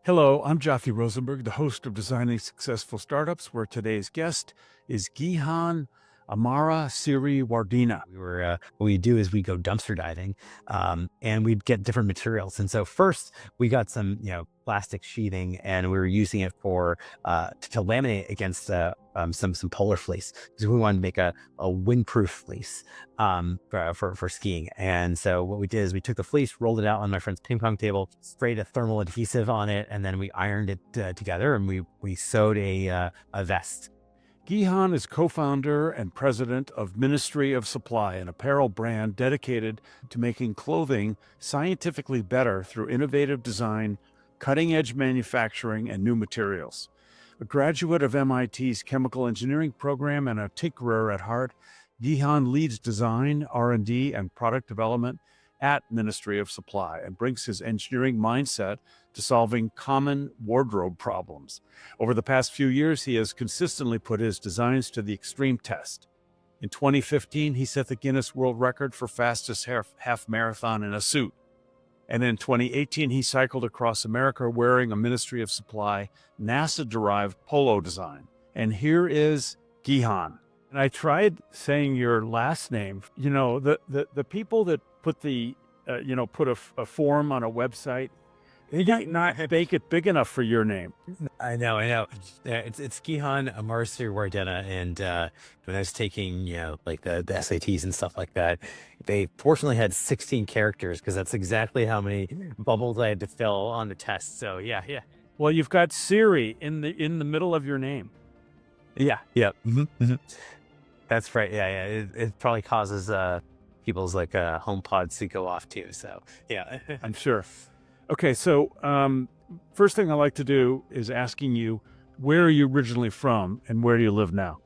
Hello, I'm Jaffe Rosenberg, the host of Designing Successful Startups, where today's guest is Gihan Amarasiriwardena. What we do is we go dumpster diving, and we'd get different materials. And so first we got some, plastic sheathing, and we were using it for to laminate against some polar fleece, because we wanted to make a windproof fleece for skiing. And so what we did is we took the fleece, rolled it out on my friend's ping pong table, sprayed a thermal adhesive on it, and then we ironed it together, and we sewed a vest. Gihan is co-founder and president of Ministry of Supply, an apparel brand dedicated to making clothing scientifically better through innovative design, cutting-edge manufacturing, and new materials. A graduate of MIT's chemical engineering program and a tinkerer at heart, Gihan leads design, R&D, and product development at Ministry of Supply and brings his engineering mindset to solving common wardrobe problems. Over the past few years, he has consistently put his designs to the extreme test. In 2015, he set the Guinness World Record for fastest half marathon in a suit. And in 2018, he cycled across America wearing a Ministry of Supply NASA-derived polo design. And here is Gihan. And I tried saying your last name. The people that put put a form on a website, they might not make it big enough for your name. I know. It's Gihan Amarasiriwardena, and when I was taking, like the SATs and stuff like that, they fortunately had 16 characters, because that's exactly how many bubbles I had to fill on the test. So yeah. Well, you've got Siri in the middle of your name. Yeah. That's right. Yeah. It probably causes people's home pods to go off too. So yeah. I'm sure. Okay, so first thing I like to do is asking you, where are you originally from and where do you live now?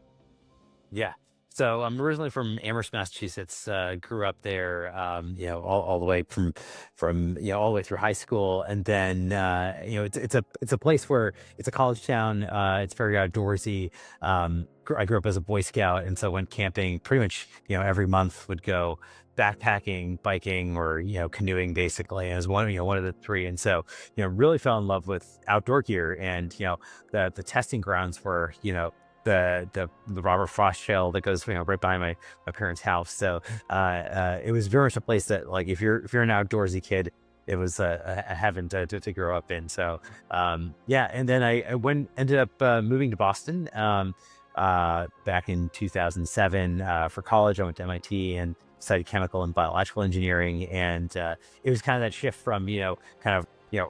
Yeah. So I'm originally from Amherst, Massachusetts. Grew up there, all the way from all the way through high school, and then it's a place where it's a college town. It's very outdoorsy. I grew up as a Boy Scout, and so went camping pretty much every month. Would go backpacking, biking, or canoeing, basically, as one of the three. And so really fell in love with outdoor gear, and the testing grounds were the Robert Frost Trail that goes right by my parents' house. So it was very much a place that, like, if you're an outdoorsy kid, it was a heaven to grow up in. So and then I ended up moving to Boston back in 2007 for college. I went to MIT and studied chemical and biological engineering, and it was kind of that shift from kind of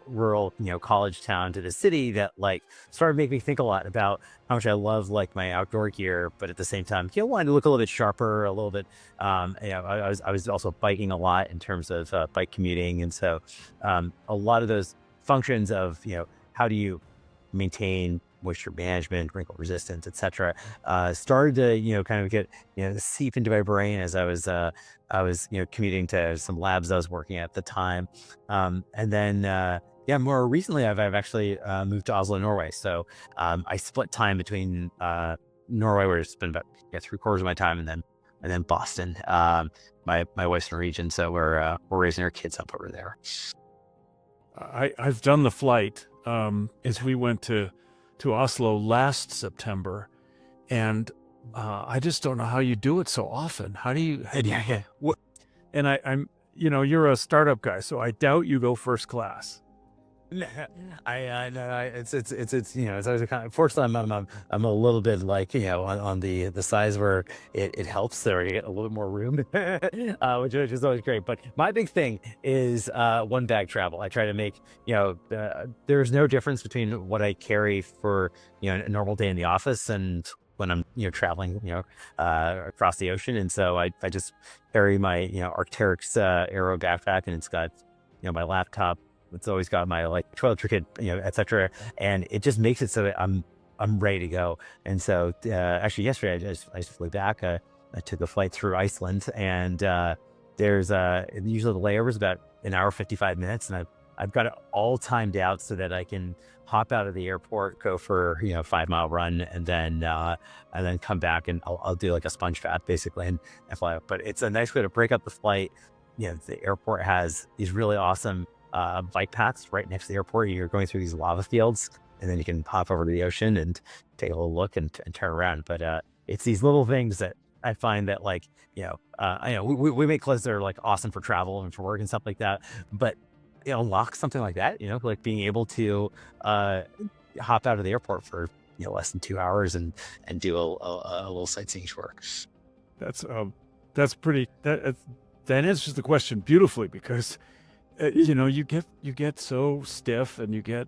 rural, college town to the city that started making me think a lot about how much I love my outdoor gear, but at the same time, wanted to look a little bit sharper, a little bit, I was also biking a lot in terms of bike commuting. And so a lot of those functions of, how do you maintain moisture management, wrinkle resistance, etc., started to, kind of get, seep into my brain as I was commuting to some labs I was working at the time. And then, more recently, I've actually moved to Oslo, Norway. So I split time between Norway, where I spent about 3/4 of my time, and then Boston. My wife's Norwegian, so we're raising our kids up over there. I've done the flight as we went to Oslo last September, and I just don't know how you do it so often. How do you? Yeah. What? And I'm, you're a startup guy, so I doubt you go first class. I know, it's always kind of, fortunately, I'm a little bit on the size where it helps there, you get a little bit more room, which is always great. But my big thing is one bag travel. I try to make, there's no difference between what I carry for, a normal day in the office and when I'm, traveling, across the ocean. And so I just carry my, Arc'teryx Aero backpack, and it's got, my laptop. It's always got my toiletry kit, etc. And it just makes it so that I'm ready to go. And so actually yesterday I just flew back. I took a flight through Iceland, and there's usually the layover is about an hour 55 minutes, and I've got it all timed out so that I can hop out of the airport, go for 5-mile run, and then come back, and I'll do a sponge bath basically, and fly up. But it's a nice way to break up the flight. The airport has these really awesome bike paths right next to the airport. You're going through these lava fields, and then you can hop over to the ocean and take a little look and turn around. But it's these little things that I find that, like, I know we make clothes that are like awesome for travel and for work and stuff like that, but it unlocks something like that, like being able to uh, hop out of the airport for less than 2 hours and do a little sightseeing tour. That's that's pretty that answers the question beautifully because you get so stiff and you get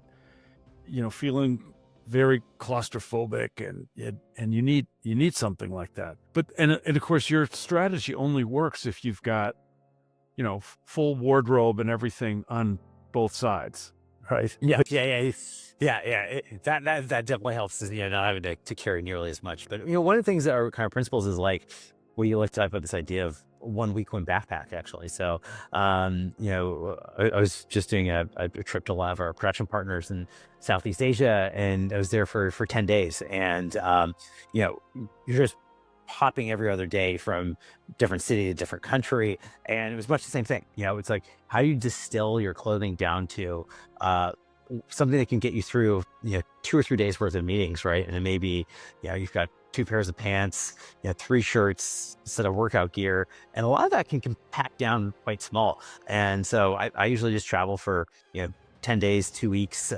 feeling very claustrophobic and you need something like that. But and of course your strategy only works if you've got full wardrobe and everything on both sides, right? Yeah, yeah, yeah, yeah. That definitely helps, is not having to carry nearly as much. But one of the things that are kind of principles is like we like to talk about this idea of 1 week one backpack, actually. So, I was just doing a trip to a lot of our production partners in Southeast Asia, and I was there for 10 days, and you're just hopping every other day from different city to different country, and it was much the same thing. It's like, how do you distill your clothing down to something that can get you through 2 or 3 days worth of meetings, right? And then maybe you've got 2 pairs of pants, 3 shirts, set of workout gear, and a lot of that can compact down quite small. And so I usually just travel for 10 days, 2 weeks,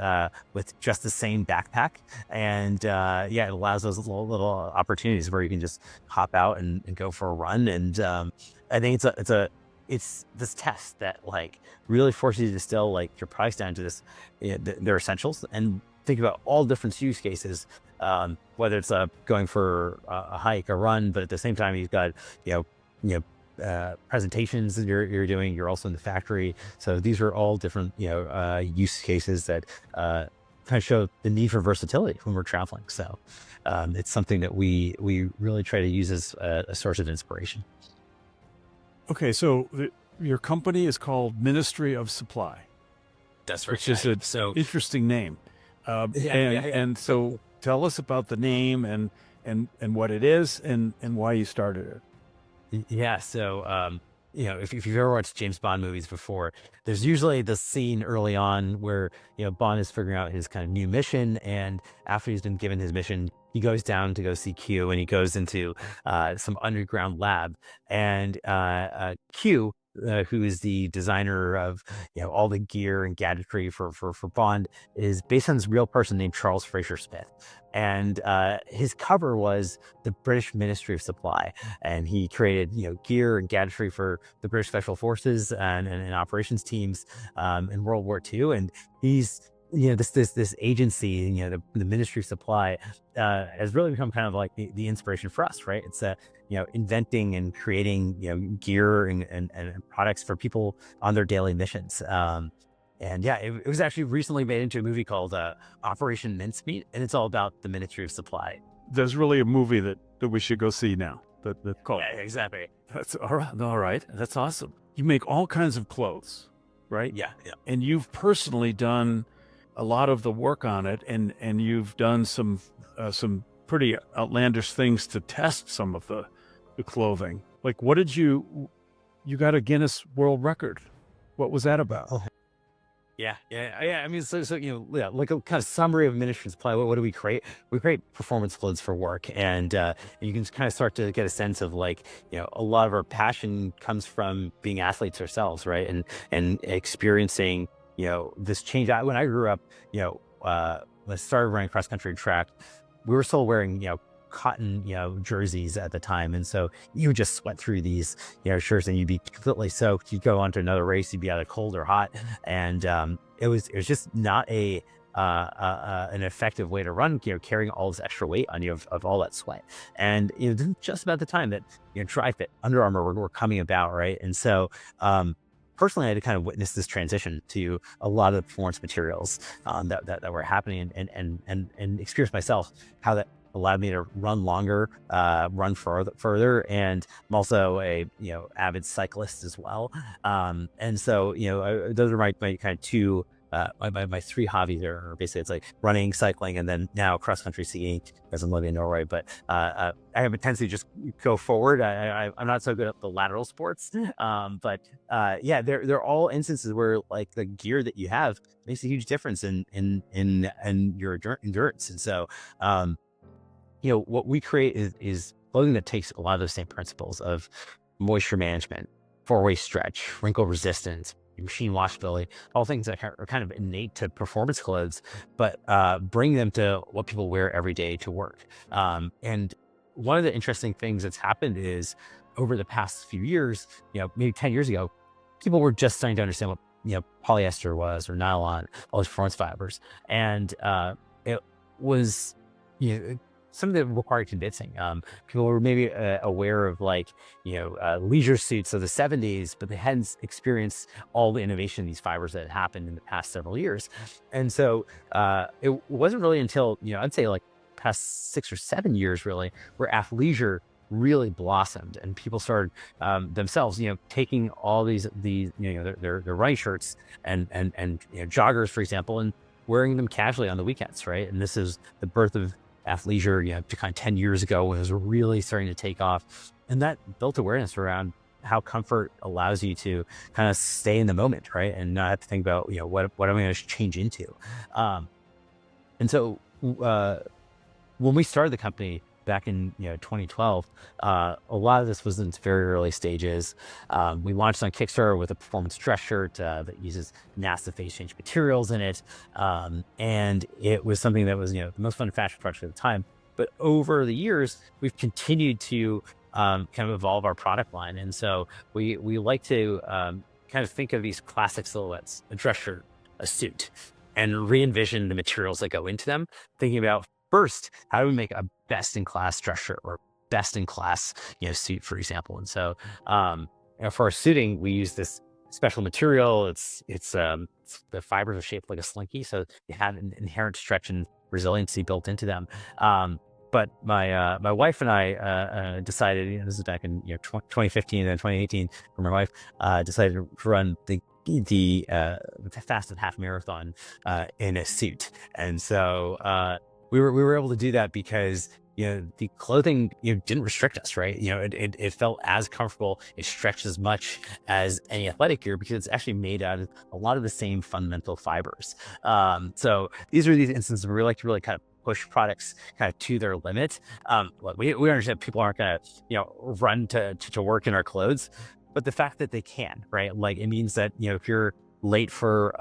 with just the same backpack. And it allows those little opportunities where you can just hop out and go for a run. And I think it's this test that like really forces you to distill like your products down to this, their essentials, and think about all different use cases. Whether it's going for a hike, a run, but at the same time you've got presentations that you're doing. You're also in the factory, so these are all different use cases that kind of show the need for versatility when we're traveling. So it's something that we really try to use as a source of inspiration. Okay, so your company is called Ministry of Supply, That's which is an interesting name. And so tell us about the name and what it is and why you started it. Yeah. So, if you've ever watched James Bond movies before, there's usually the scene early on where, Bond is figuring out his kind of new mission. And after he's been given his mission, he goes down to go see Q, and he goes into some underground lab. And Q, who is the designer of all the gear and gadgetry for Bond, is based on this real person named Charles Fraser Smith. And his cover was the British Ministry of Supply, and he created gear and gadgetry for the British Special Forces and operations teams in World War II. And he's this agency, the Ministry of Supply, has really become kind of like the inspiration for us, right? It's inventing and creating gear and products for people on their daily missions. And yeah, it was actually recently made into a movie called Operation Mincemeat, and it's all about the Ministry of Supply. There's really a movie that we should go see now. That's called. Yeah, exactly. That's all right. All right. That's awesome. You make all kinds of clothes, right? Yeah, yeah. And you've personally done a lot of the work on it, and you've done some pretty outlandish things to test some of the clothing. Like, what did you got a Guinness World Record? What was that about? Oh. Yeah. I mean, so like a kind of summary of Ministry of Supply. What do we create? We create performance clothes for work, and you can kind of start to get a sense of like a lot of our passion comes from being athletes ourselves, right? And experiencing this change. When I grew up, when I started running cross country track, we were still wearing cotton jerseys at the time, and so you would just sweat through these shirts, and you'd be completely soaked. You'd go on to another race, you'd be either cold or hot, and it was just not an effective way to run, carrying all this extra weight on you of all that sweat. And this is just about the time that Tri-Fit, Under Armour were coming about, right? And so personally, I had to kind of witness this transition to a lot of the performance materials that were happening, and experience myself how that allowed me to run longer, run further. And I'm also a avid cyclist as well. And so those are my kind of two my three hobbies are basically, it's like running, cycling, and then now cross country skiing as I'm living in Norway. But I have a tendency to just go forward. I'm not so good at the lateral sports. But yeah, they're all instances where like the gear that you have makes a huge difference in your endurance. And so um, what we create is clothing that takes a lot of those same principles of moisture management, four-way stretch, wrinkle resistance, machine washability, all things that are kind of innate to performance clothes, but bring them to what people wear every day to work. And one of the interesting things that's happened is over the past few years, maybe 10 years ago, people were just starting to understand what, polyester was, or nylon, all these performance fibers. And it was, you know, something that required convincing. People were maybe aware of like, leisure suits of the 70s, but they hadn't experienced all the innovation in these fibers that had happened in the past several years. And so it wasn't really until, I'd say like past 6 or 7 years really, where athleisure really blossomed and people started themselves, taking all these, their running shirts and joggers, for example, and wearing them casually on the weekends, right? And this is the birth of athleisure, to kind of 10 years ago when it was really starting to take off. And that built awareness around how comfort allows you to kind of stay in the moment, right? And not have to think about, what am I going to change into? And so when we started the company back in 2012, a lot of this was in its very early stages. We launched on Kickstarter with a performance dress shirt that uses NASA phase change materials in it, and it was something that was the most fun fashion project at the time. But over the years, we've continued to kind of evolve our product line, and so we like to kind of think of these classic silhouettes: a dress shirt, a suit, and re-envision the materials that go into them, thinking about first, how do we make a best-in-class dress shirt or best-in-class, suit, for example? And so, for our suiting, we use this special material. The fibers are shaped like a slinky, so they have an inherent stretch and resiliency built into them. But my wife and I decided, this is back in 2015 and 2018, where my wife decided to run the fastest half marathon in a suit, and so we were able to do that because the clothing didn't restrict us, right? It felt as comfortable, it stretched as much as any athletic gear because it's actually made out of a lot of the same fundamental fibers. So these are these instances where we like to really kind of push products kind of to their limit. We understand people aren't going to run to work in our clothes, but the fact that they can, right? Like it means that if you're late for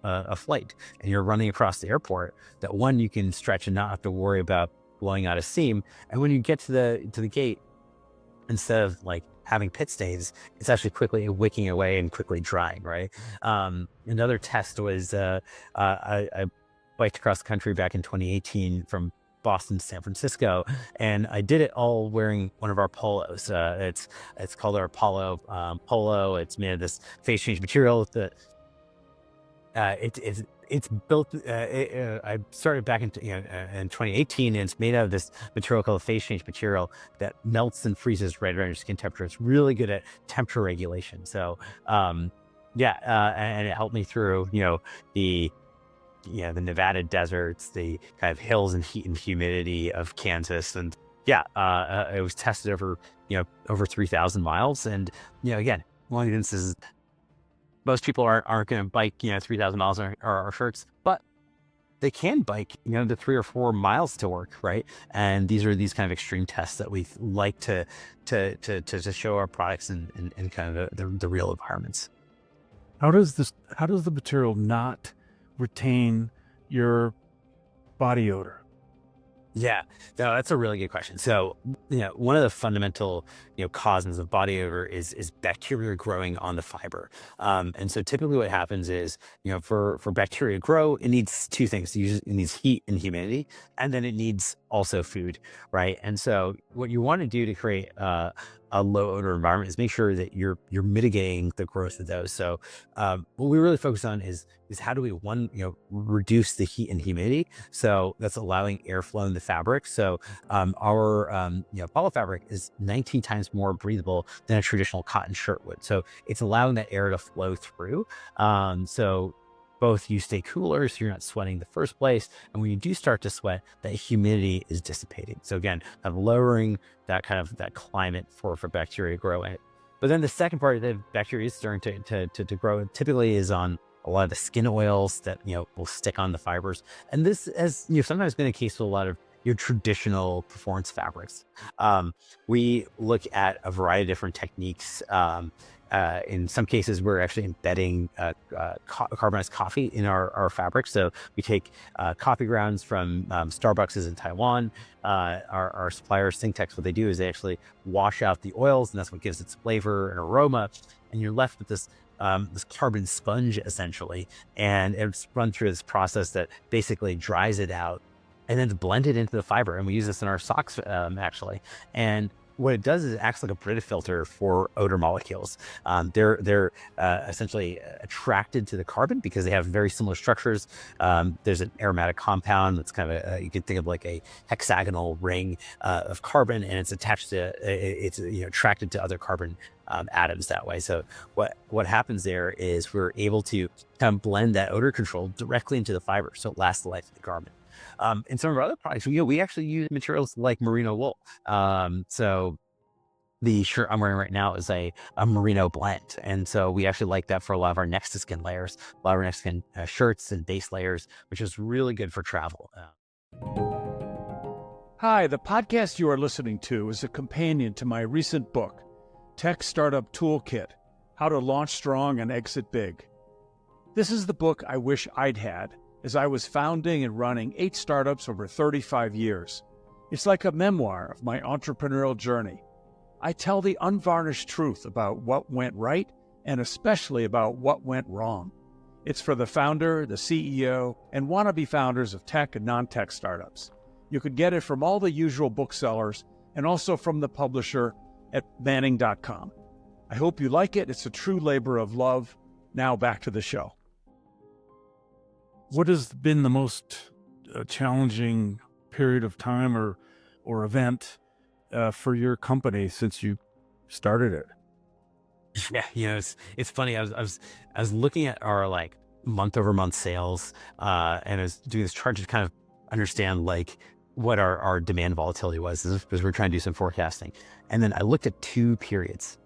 a flight and you're running across the airport, that one, you can stretch and not have to worry about blowing out a seam. And when you get to the gate, instead of like having pit stains, it's actually quickly wicking away and quickly drying, right? Another test was I biked across the country back in 2018 from Boston to San Francisco, and I did it all wearing one of our polos. It's called our Apollo polo. It's made of this phase change material that it's built. I started back in 2018, and it's made out of this material called phase change material that melts and freezes right around your skin temperature. It's really good at temperature regulation. So and it helped me through the Nevada deserts, the kind of hills and heat and humidity of Kansas, and it was tested over 3,000 miles, and again, one of the instances. Most people aren't going to bike, 3,000 miles on our shirts, but they can bike, the 3 or 4 miles to work, right? And these are these kind of extreme tests that we like to show our products in kind of the real environments. How does the material not retain your body odor? Yeah, no, that's a really good question. So, one of the fundamental, causes of body odor is bacteria growing on the fiber. And so typically what happens is, for bacteria to grow, it needs two things. It needs heat and humidity, and then it needs also food, right? And so what you want to do to create a low odor environment is make sure that you're mitigating the growth of those. So what we really focus on is how do we reduce the heat and humidity? So that's allowing airflow in the fabric. So our poly fabric is 19 times more breathable than a traditional cotton shirt would. So it's allowing that air to flow through. So both you stay cooler, so you're not sweating in the first place. And when you do start to sweat, that humidity is dissipating. So again, kind of lowering that climate for bacteria to grow in. But then the second part of the bacteria is starting to grow. It typically is on a lot of the skin oils that, will stick on the fibers. And this has, sometimes been a case with a lot of your traditional performance fabrics. We look at a variety of different techniques. In some cases, we're actually embedding carbonized coffee in our fabric. So we take coffee grounds from Starbucks in Taiwan. Our supplier, Syntex, what they do is they actually wash out the oils, and that's what gives its flavor and aroma. And you're left with this carbon sponge, essentially. And it's run through this process that basically dries it out and then blend it into the fiber. And we use this in our socks, actually. And what it does is it acts like a Brita filter for odor molecules. They're essentially attracted to the carbon because they have very similar structures. There's an aromatic compound that's kind of you can think of like a hexagonal ring of carbon, and it's attached to it's attracted to other carbon atoms that way. So what happens there is we're able to kind of blend that odor control directly into the fiber, so it lasts the life of the garment. In some of our other products, we actually use materials like merino wool. So the shirt I'm wearing right now is a merino blend. And so we actually like that for a lot of our next to skin layers, a lot of our next to skin shirts and base layers, which is really good for travel. Hi, the podcast you are listening to is a companion to my recent book, Tech Startup Toolkit: How to Launch Strong and Exit Big. This is the book I wish I'd had, as I was founding and running 8 startups over 35 years. It's like a memoir of my entrepreneurial journey. I tell the unvarnished truth about what went right and especially about what went wrong. It's for the founder, the CEO, and wannabe founders of tech and non-tech startups. You could get it from all the usual booksellers and also from the publisher at Manning.com. I hope you like it. It's a true labor of love. Now back to the show. What has been the most challenging period of time or event for your company since you started it? Yeah, it's funny. I was looking at our like month over month sales, and I was doing this chart to kind of understand like what our demand volatility was, because we're trying to do some forecasting. And then I looked at 2 periods,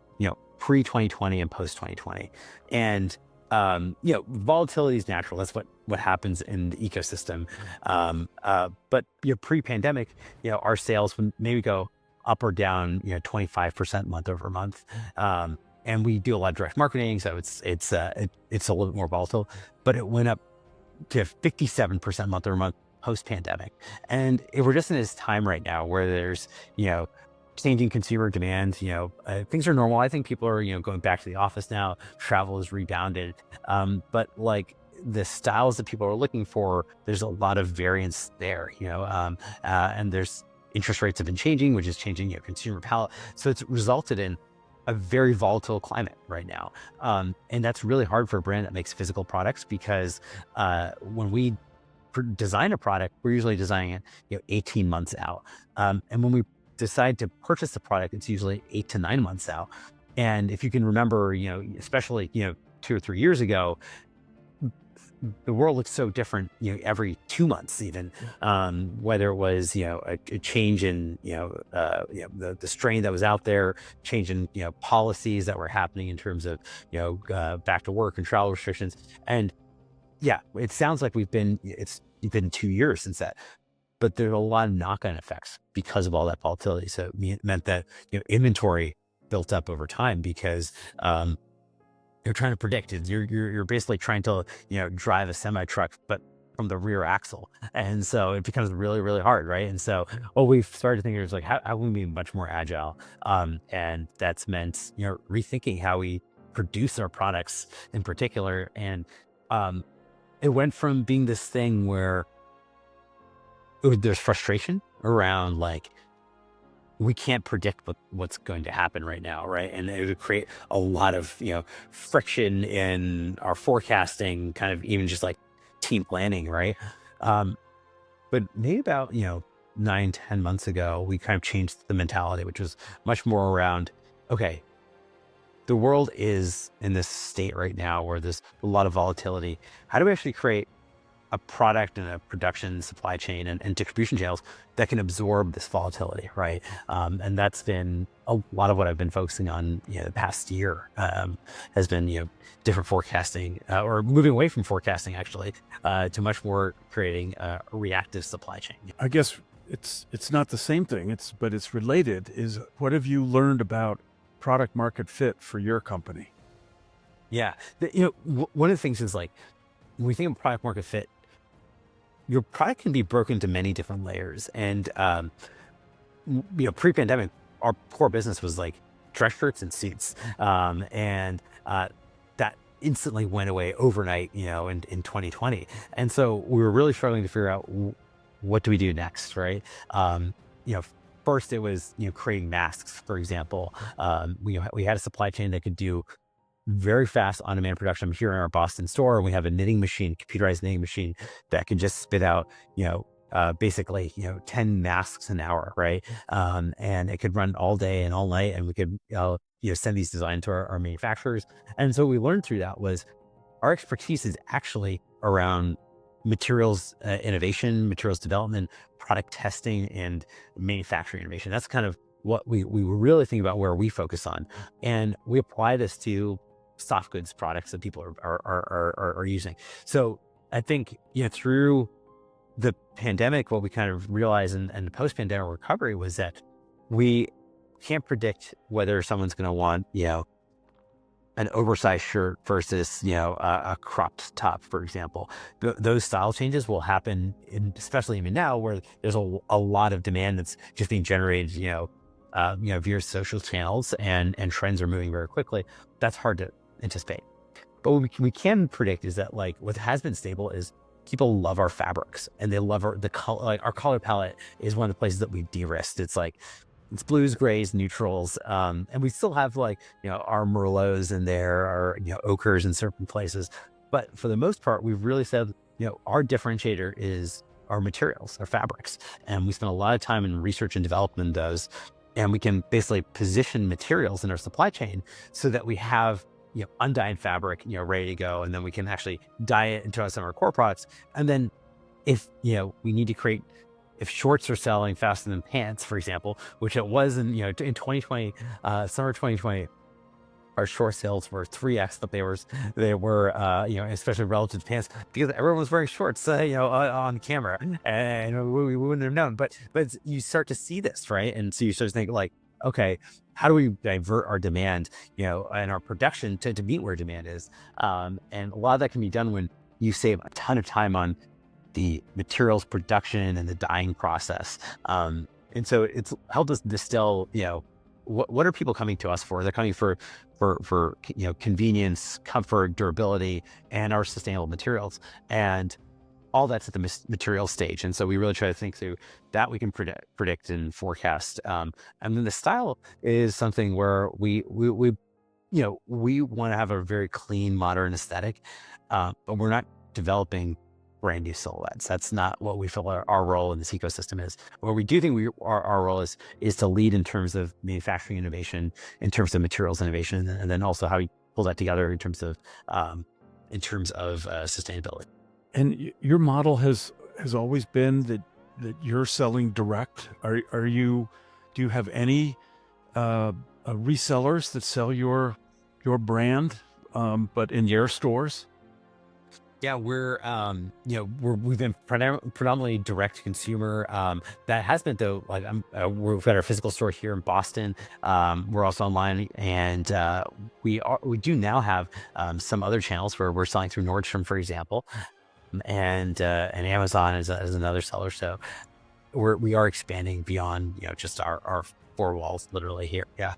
pre 2020 and post 2020, and volatility is natural. That's what happens in the ecosystem. But pre-pandemic, our sales would maybe go up or down, 25% month over month. And we do a lot of direct marketing, so it's a little bit more volatile. But it went up to 57% month over month post-pandemic. And we're just in this time right now where there's changing consumer demand. Things are normal. I think people are going back to the office now. Travel is rebounded, but like the styles that people are looking for, there's a lot of variance there. And there's interest rates have been changing, which is changing consumer palate. So it's resulted in a very volatile climate right now, and that's really hard for a brand that makes physical products, because when we design a product, we're usually designing it 18 months out, and when we decide to purchase the product, it's usually 8 to 9 months out. And if you can remember, especially 2 or 3 years ago, the world looks so different, every 2 months, even, whether it was, a change in, the strain that was out there, change in, policies that were happening in terms of, back to work and travel restrictions. And yeah, it sounds like it's been 2 years since that, but there's a lot of knock-on effects because of all that volatility. So it meant that, inventory built up over time, because, you're trying to predict it. You're basically trying to, drive a semi truck, but from the rear axle. And so it becomes really, really hard. Right. And so what we've started thinking is like, how can we be much more agile? And that's meant, rethinking how we produce our products in particular. And, it went from being this thing where there's frustration around like, we can't predict what's going to happen right now, right? And it would create a lot of friction in our forecasting, kind of even just like team planning, right? But maybe about 9, 10 months ago, we kind of changed the mentality, which was much more around, okay, the world is in this state right now where there's a lot of volatility. How do we actually create a product and a production supply chain and distribution channels that can absorb this volatility, right? And that's been a lot of what I've been focusing on, the past year, has been, different forecasting, or moving away from forecasting actually, to much more creating a reactive supply chain. I guess it's not the same thing, but it's related. Is what have you learned about product market fit for your company? Yeah. One of the things is like, when we think of product market fit, your product can be broken into many different layers. And, pre-pandemic, our core business was like dress shirts and suits. That instantly went away overnight, in 2020. And so we were really struggling to figure out what do we do next, right? You know, First it was, creating masks, for example. We had a supply chain that could do very fast on-demand production here in our Boston store. We have a knitting machine, computerized knitting machine that can just spit out, basically, 10 masks an hour, right? And it could run all day and all night, and we could, send these designs to our manufacturers. And so what we learned through that was our expertise is actually around materials innovation, materials development, product testing, and manufacturing innovation. That's kind of what we were really thinking about where we focus on. And we apply this to soft goods products that people are using. So I think, through the pandemic, what we kind of realized and the post-pandemic recovery was that we can't predict whether someone's going to want, an oversized shirt versus, a cropped top, for example. Those style changes will happen, especially even now, where there's a lot of demand that's just being generated, via social channels, and trends are moving very quickly. That's hard to anticipate. But what we can predict is that, like, what has been stable is people love our fabrics, and they love the color. Like, our color palette is one of the places that we've de-risked. It's blues, grays, neutrals. And we still have, like, our Merlots in there, our, ochres in certain places. But for the most part, we've really said, our differentiator is our materials, our fabrics. And we spend a lot of time in research and development of those. And we can basically position materials in our supply chain so that we have, undyed fabric, ready to go. And then we can actually dye it into some of our core products. And then if, we need to create, if shorts are selling faster than pants, for example, which it was in 2020, summer 2020, our short sales were 3x what they were, especially relative to pants, because everyone was wearing shorts, on camera, and we wouldn't have known. But you start to see this, right? And so you start to think, like, okay, how do we divert our demand, and our production to meet where demand is? And a lot of that can be done when you save a ton of time on the materials production and the dyeing process. And so it's helped us distill, what are people coming to us for? They're coming for convenience, comfort, durability, and our sustainable materials. And all that's at the material stage. And so we really try to think through that we can predict and forecast. And then the style is something where we want to have a very clean, modern aesthetic, but we're not developing brand new silhouettes. That's not what we feel our role in this ecosystem is. What we do think our role is to lead in terms of manufacturing innovation, in terms of materials innovation, and then also how we pull that together in terms of sustainability. And your model has always been that you're selling direct. Do you have any resellers that sell your brand, but in your stores? Yeah, we've been predominantly direct to consumer. That has been, though, like, we've got our physical store here in Boston. We're also online, and we do now have some other channels where we're selling through Nordstrom, for example, and Amazon is another seller. So we are expanding beyond, just our four walls, literally here. Yeah.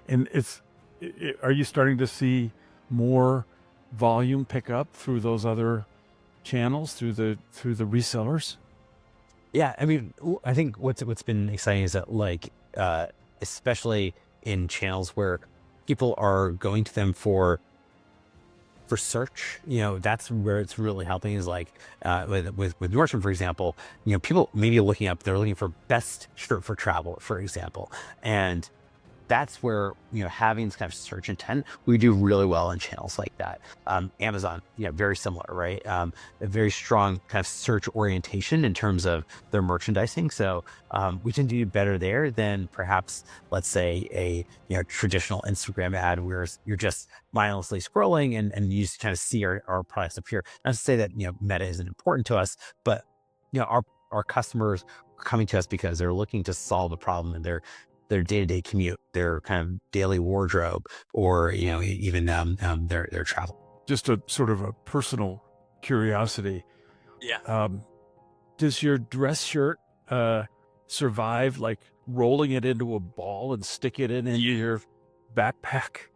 And are you starting to see more volume pick up through those other channels, through the resellers? Yeah, I mean, I think what's been exciting is that, like, especially in channels where people are going to them for search, that's where it's really helping. Is like, with Nordstrom, for example, people maybe they're looking for best shirt for travel, for example, and that's where, having this kind of search intent, we do really well in channels like that. Amazon, very similar, right? A very strong kind of search orientation in terms of their merchandising. So we tend to do better there than perhaps, let's say, a traditional Instagram ad where you're just mindlessly scrolling and you just kind of see our products appear. Not to say that meta isn't important to us, but our customers are coming to us because they're looking to solve a problem in their day-to-day commute, their kind of daily wardrobe, or even their travel. Just a sort of a personal curiosity. Yeah. Does your dress shirt survive like rolling it into a ball and stick it into your backpack?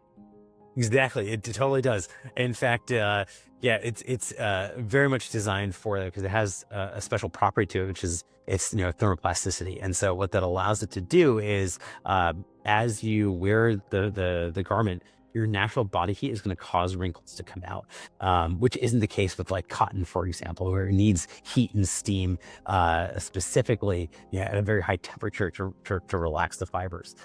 Exactly. It totally does. In fact, it's very much designed for that because it has a special property to it, which is it's thermoplasticity. And so what that allows it to do is as you wear the garment, your natural body heat is going to cause wrinkles to come out, which isn't the case with like cotton, for example, where it needs heat and steam specifically at a very high temperature to relax the fibers.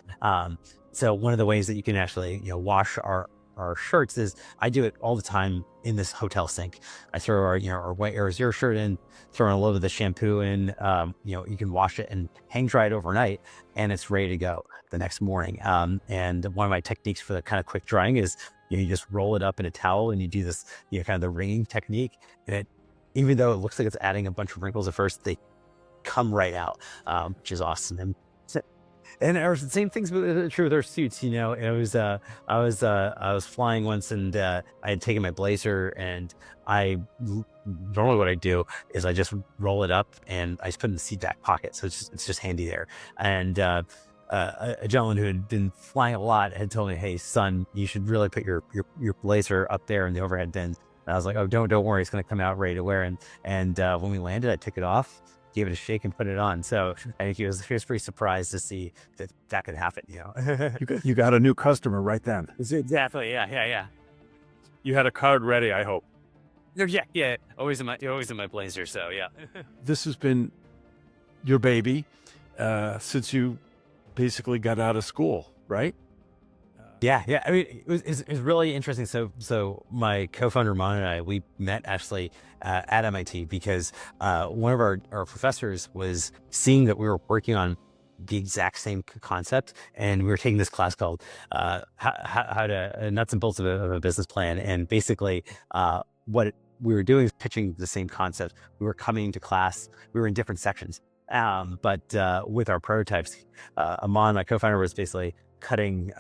So one of the ways that you can actually wash our shirts is I do it all the time in this hotel sink. I throw our white Air Zero shirt in, throw in a little bit of the shampoo in, you can wash it and hang dry it overnight and it's ready to go the next morning. And one of my techniques for the kind of quick drying is you just roll it up in a towel and you do this, kind of the wringing technique. And even though it looks like it's adding a bunch of wrinkles at first, they come right out, which is awesome. And the same things true with our suits. I was flying once and I had taken my blazer and normally what I do is I just roll it up and I just put it in the seat back pocket. So it's just handy there. And a gentleman who had been flying a lot had told me, "Hey son, you should really put your blazer up there in the overhead bin." And I was like, "Oh, don't worry, it's going to come out ready to wear." And when we landed, I took it off, gave it a shake and put it on. So I think he was pretty surprised to see that could happen. You got a new customer right then. Exactly. Yeah. You had a card ready, I hope. Yeah. Always in my blazer. So yeah. This has been your baby since you basically got out of school, right? Yeah. I mean, it was really interesting. So my co-founder Mon and I, we met actually at MIT because one of our professors was seeing that we were working on the exact same concept, and we were taking this class called how to nuts and bolts of a business plan. And basically, what we were doing is pitching the same concept. We were coming to class. We were in different sections, but with our prototypes, Amon, my co-founder, was basically cutting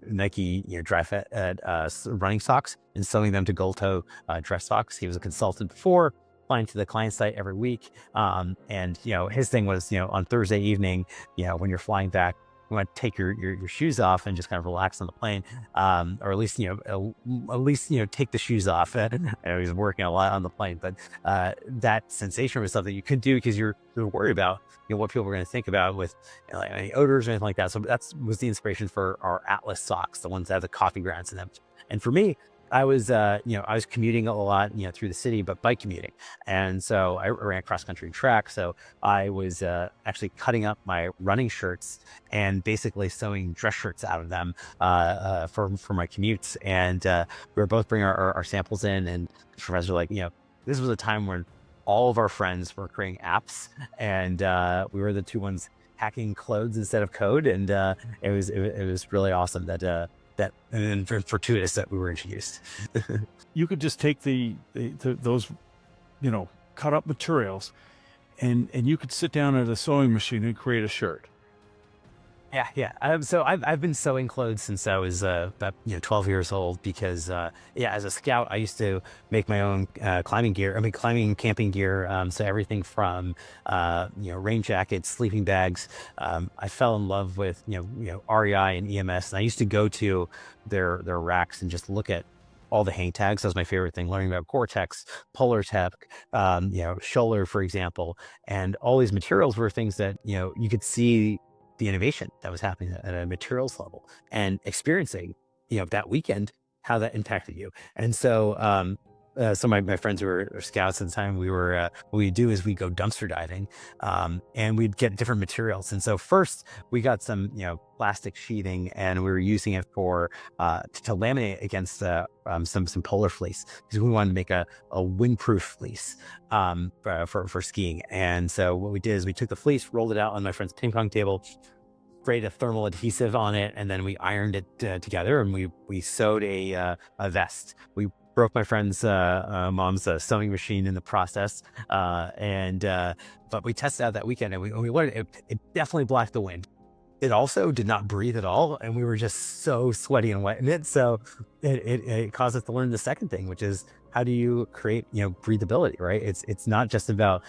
Nike dry fit running socks and sewing them to gold toe dress socks. He was a consultant before, flying to the client site every week. And his thing was, on Thursday evening, when you're flying back, you want to take your shoes off and just kind of relax on the plane, or at least take the shoes off. He's working a lot on the plane, but that sensation was something you couldn't do because you're worried about what people are going to think about with like any odors or anything like that. So that was the inspiration for our Atlas socks, the ones that have the coffee grounds in them. And for me, I was commuting a lot, through the city, but bike commuting. And so I ran cross country track. So I was actually cutting up my running shirts and basically sewing dress shirts out of them for my commutes. And we were both bringing our samples in, and the professor was like, this was a time when all of our friends were creating apps, and we were the two ones hacking clothes instead of code. And it was really awesome that and then fortuitous that we were introduced. You could just take those, cut up materials and you could sit down at a sewing machine and create a shirt. Yeah. So I've been sewing clothes since I was about 12 years old because as a scout I used to make my own climbing camping gear. So everything from rain jackets, sleeping bags. I fell in love with REI and EMS, and I used to go to their racks and just look at all the hang tags. That was my favorite thing, learning about Gore-Tex, Polar Tech, Scholler, for example. And all these materials were things that you could see the innovation that was happening at a materials level and experiencing, that weekend, how that impacted you. And so my friends who were scouts at the time, what we do is we go dumpster diving, and we'd get different materials. And so first we got some, plastic sheeting, and we were using it for to laminate against some polar fleece, because we wanted to make a windproof fleece for skiing. And so what we did is we took the fleece, rolled it out on my friend's ping pong table, sprayed a thermal adhesive on it, and then we ironed it together, and we sewed a vest. We broke my friend's mom's sewing machine in the process, but we tested out that weekend, and we learned it definitely blocked the wind. It also did not breathe at all, and we were just so sweaty and wet in it. So it caused us to learn the second thing, which is, how do you create, breathability, right? It's not just about,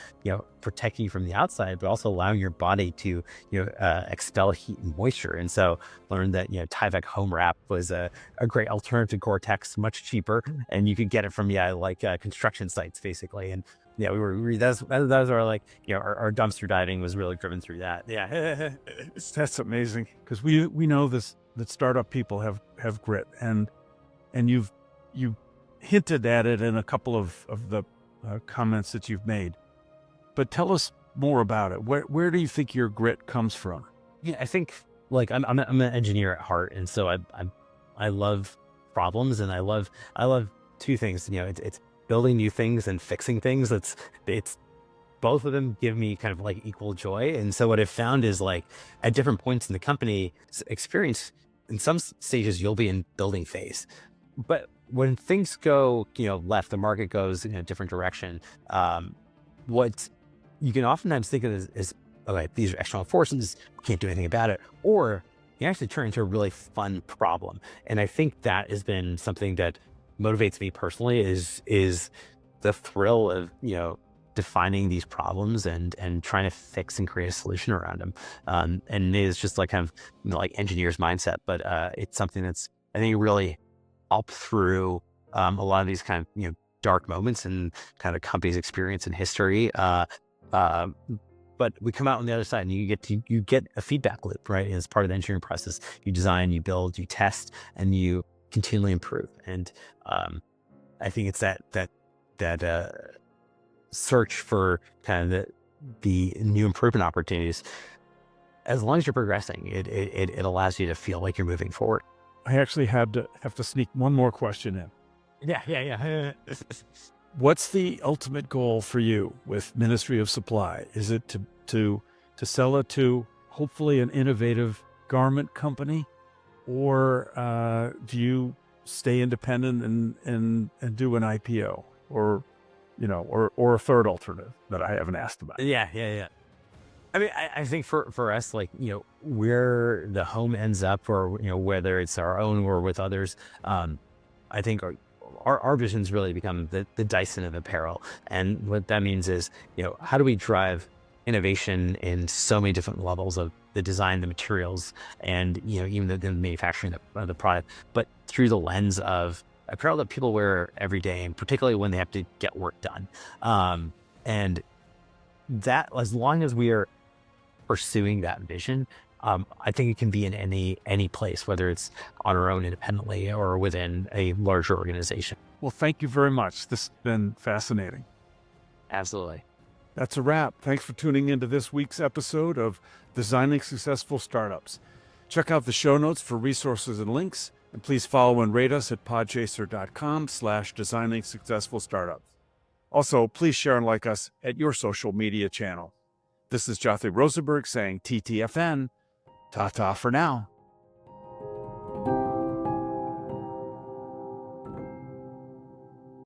protecting you from the outside, but also allowing your body to, expel heat and moisture. And so learned that, Tyvek home wrap was a great alternative to Gore-Tex, much cheaper, and you could get it from, construction sites basically. And yeah, that's our, like, our dumpster diving was really driven through that. Yeah. That's amazing, because we know this, that startup people have grit, and you hinted at it in a couple of the comments that you've made, but tell us more about it. Where do you think your grit comes from? Yeah, I think, like, I'm an engineer at heart, and so I love problems, and I love two things. It's building new things and fixing things. It's both of them give me kind of like equal joy. And so what I've found is, like, at different points in the company experience, in some stages you'll be in building phase, but when things go, left, the market goes in a different direction. What you can oftentimes think of is, okay, these are external forces, we can't do anything about it, or you actually turn into a really fun problem. And I think that has been something that motivates me personally, is the thrill of, defining these problems and trying to fix and create a solution around them. And it's just like kind of, like engineer's mindset, but it's something that's, I think, really up through a lot of these kind of, dark moments and kind of company's experience and history. But we come out on the other side, and you get a feedback loop, right? As part of the engineering process, you design, you build, you test, and you continually improve. And I think it's that search for kind of the new improvement opportunities. As long as you're progressing, it allows you to feel like you're moving forward. I actually have to sneak one more question in. Yeah. What's the ultimate goal for you with Ministry of Supply? Is it to sell it to hopefully an innovative garment company, or do you stay independent and do an IPO, or a third alternative that I haven't asked about? Yeah. I mean, I think for us, like, where the home ends up, or, whether it's our own or with others, I think our vision's really become the Dyson of apparel. And what that means is, how do we drive innovation in so many different levels of the design, the materials, and, even the manufacturing of the product, but through the lens of apparel that people wear every day, and particularly when they have to get work done. And that, as long as we are pursuing that vision, I think it can be in any place, whether it's on our own independently or within a larger organization. Well, thank you very much. This has been fascinating. Absolutely. That's a wrap. Thanks for tuning into this week's episode of Designing Successful Startups. Check out the show notes for resources and links, and please follow and rate us at podchaser.com/designing successful startups. Also, please share and like us at your social media channel. This is Jothy Rosenberg saying TTFN. Ta-ta for now.